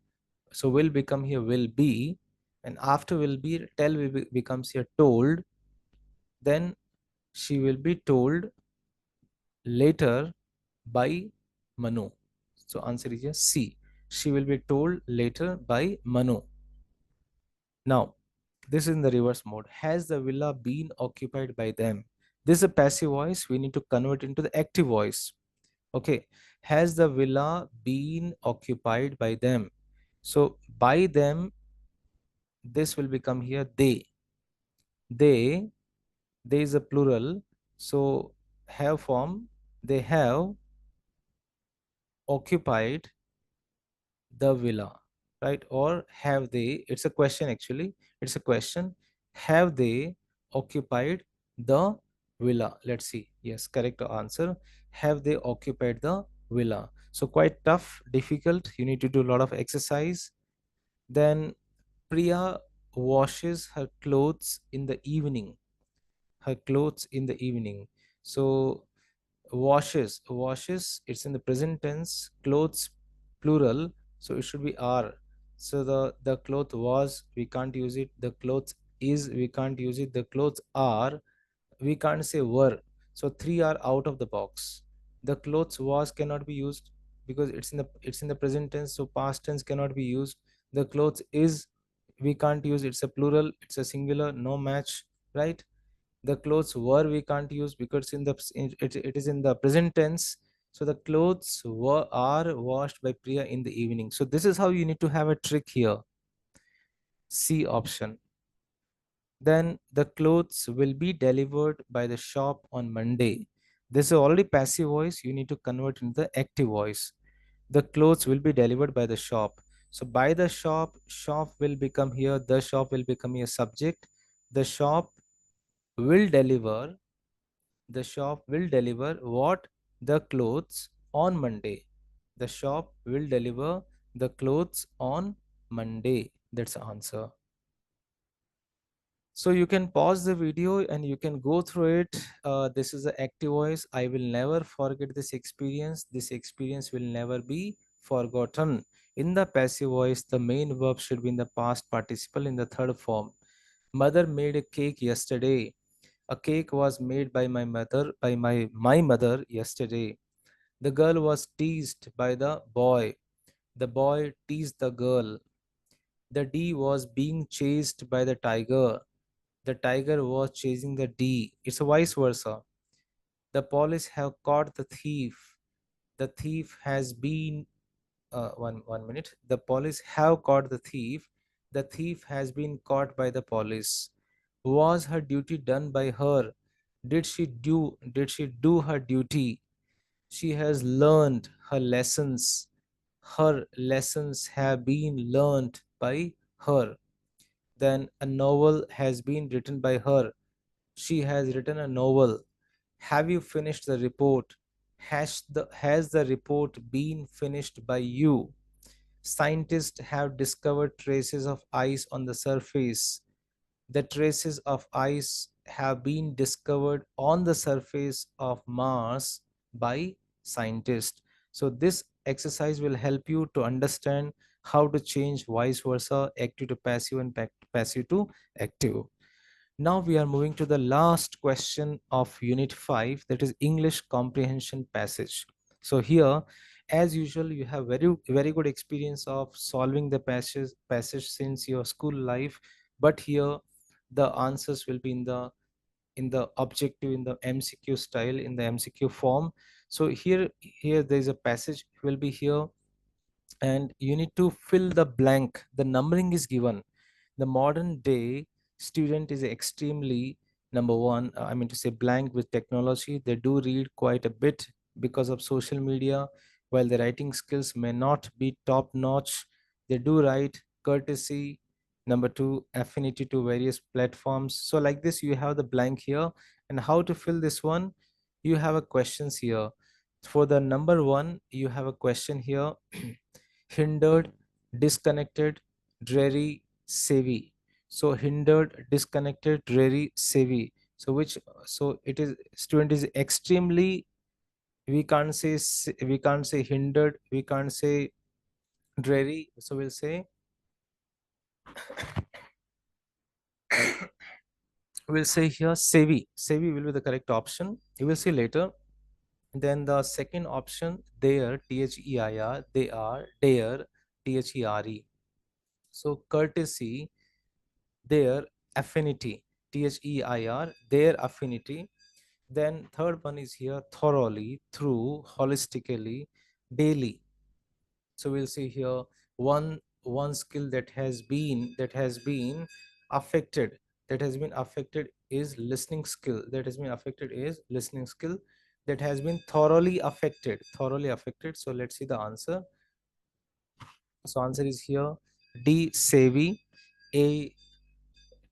So will become here will be, and after will be, tell will becomes here told. Then she will be told later by Manu. So answer is yes, C. She will be told later by Manu. Now, this is in the reverse mode. Has the villa been occupied by them? This is a passive voice. We need to convert into the active voice. Okay. Has the villa been occupied by them? So by them, this will become here they. They, they is a plural. So have form, they have occupied the villa, right? Or have they, it's a question actually, it's a question, have they occupied the Villa. Let's see. Yes, correct answer. Have they occupied the villa? So quite tough, difficult. You need to do a lot of exercise. Then Priya washes her clothes in the evening. Her clothes in the evening. So washes, it's in the present tense. Clothes plural, so it should be are. So the cloth was, we can't use it. The clothes is, we can't use it. The clothes are, we can't say were. So three are out of the box. The clothes was cannot be used because it's in the present tense, so past tense cannot be used. The clothes is, we can't use, it's a plural, it's a singular, no match, right? The clothes were, we can't use because it is in the present tense. So the clothes were are washed by Priya in the evening. So this is how you need to have a trick here. C option. Then the clothes will be delivered by the shop on Monday. This is already passive voice, you need to convert into the active voice. The clothes will be delivered by the shop. So by the shop, shop will become here, the shop will become a subject. The shop will deliver, the shop will deliver what? The clothes on Monday. The shop will deliver the clothes on Monday. That's the answer. So you can pause the video and you can go through it. This is the active voice. I will never forget this experience. This experience will never be forgotten. In the passive voice, the main verb should be in the past participle in the third form. Mother made a cake yesterday. A cake was made by my mother yesterday. The girl was teased by the boy. The boy teased the girl. The D was being chased by the tiger. The tiger was chasing the D. It's a vice versa. The police have caught the thief. The thief has been, one minute. The police have caught the thief. The thief has been caught by the police. Was her duty done by her? Did she do her duty? She has learned her lessons. Her lessons have been learned by her. Then a novel has been written by her. She has written a novel. Have you finished the report? Has the report been finished by you? Scientists have discovered traces of ice on the surface. The traces of ice have been discovered on the surface of Mars by scientists. So this exercise will help you to understand how to change vice versa, active to passive and passive to active. Now we are moving to the last question of Unit 5, that is English comprehension passage. So here, as usual, you have very good experience of solving the passage since your school life, but here the answers will be in the objective, in the MCQ style, in the MCQ form. So here there is a passage will be here, and you need to fill the blank. The numbering is given. The modern day student is extremely, number one, I mean to say, blank with technology. They do read quite a bit because of social media. While the writing skills may not be top notch, they do write courtesy. Number two, affinity to various platforms. So like this, you have the blank here. And how to fill this one? You have a questions here. For the number one, you have a question here. Hindered, disconnected, dreary, savvy. So hindered, disconnected, dreary, savvy. So which, so it is, student is extremely, we can't say we can't say hindered, we can't say dreary, so we'll say here savvy. Savvy will be the correct option, you will see later. Then the second option, there, their, they are, dare, there. So courtesy, their, affinity, their affinity. Then third one is here, thoroughly, through, holistically, daily. So we'll see here, one skill that has been affected, is listening skill. That has been affected is listening skill. That has been thoroughly affected. So let's see the answer. So answer is here, D, savvy, A,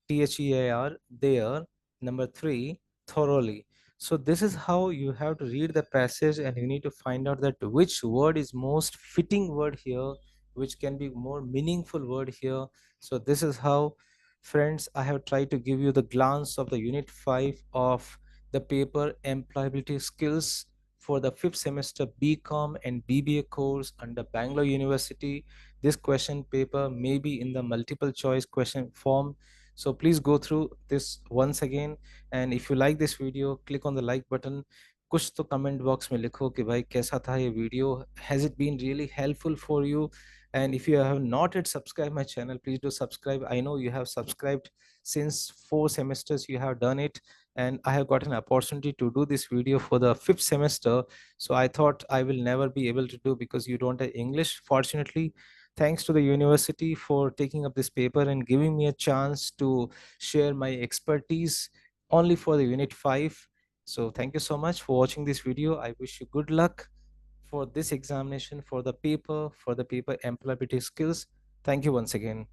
their. Number three, thoroughly. So this is how you have to read the passage, and you need to find out that which word is most fitting word here, which can be more meaningful word here. So this is how, friends, I have tried to give you the glance of the unit 5 of the paper employability skills for the 5th semester BCom and BBA course under Bangalore University. This question paper may be in the multiple choice question form, so please go through this once again. And if you like this video, click on the like button. कुछ तो comment box में लिखो कि भाई कैसा था ये video, has it been really helpful for you. And if you have not yet subscribed my channel, please do subscribe. I know you have subscribed since 4 semesters, you have done it, and I have got an opportunity to do this video for the 5th semester. So I thought I will never be able to do because you don't have English. Fortunately, thanks to the university for taking up this paper and giving me a chance to share my expertise only for the unit 5. So thank you so much for watching this video. I wish you good luck for this examination, for the paper employability skills. Thank you once again.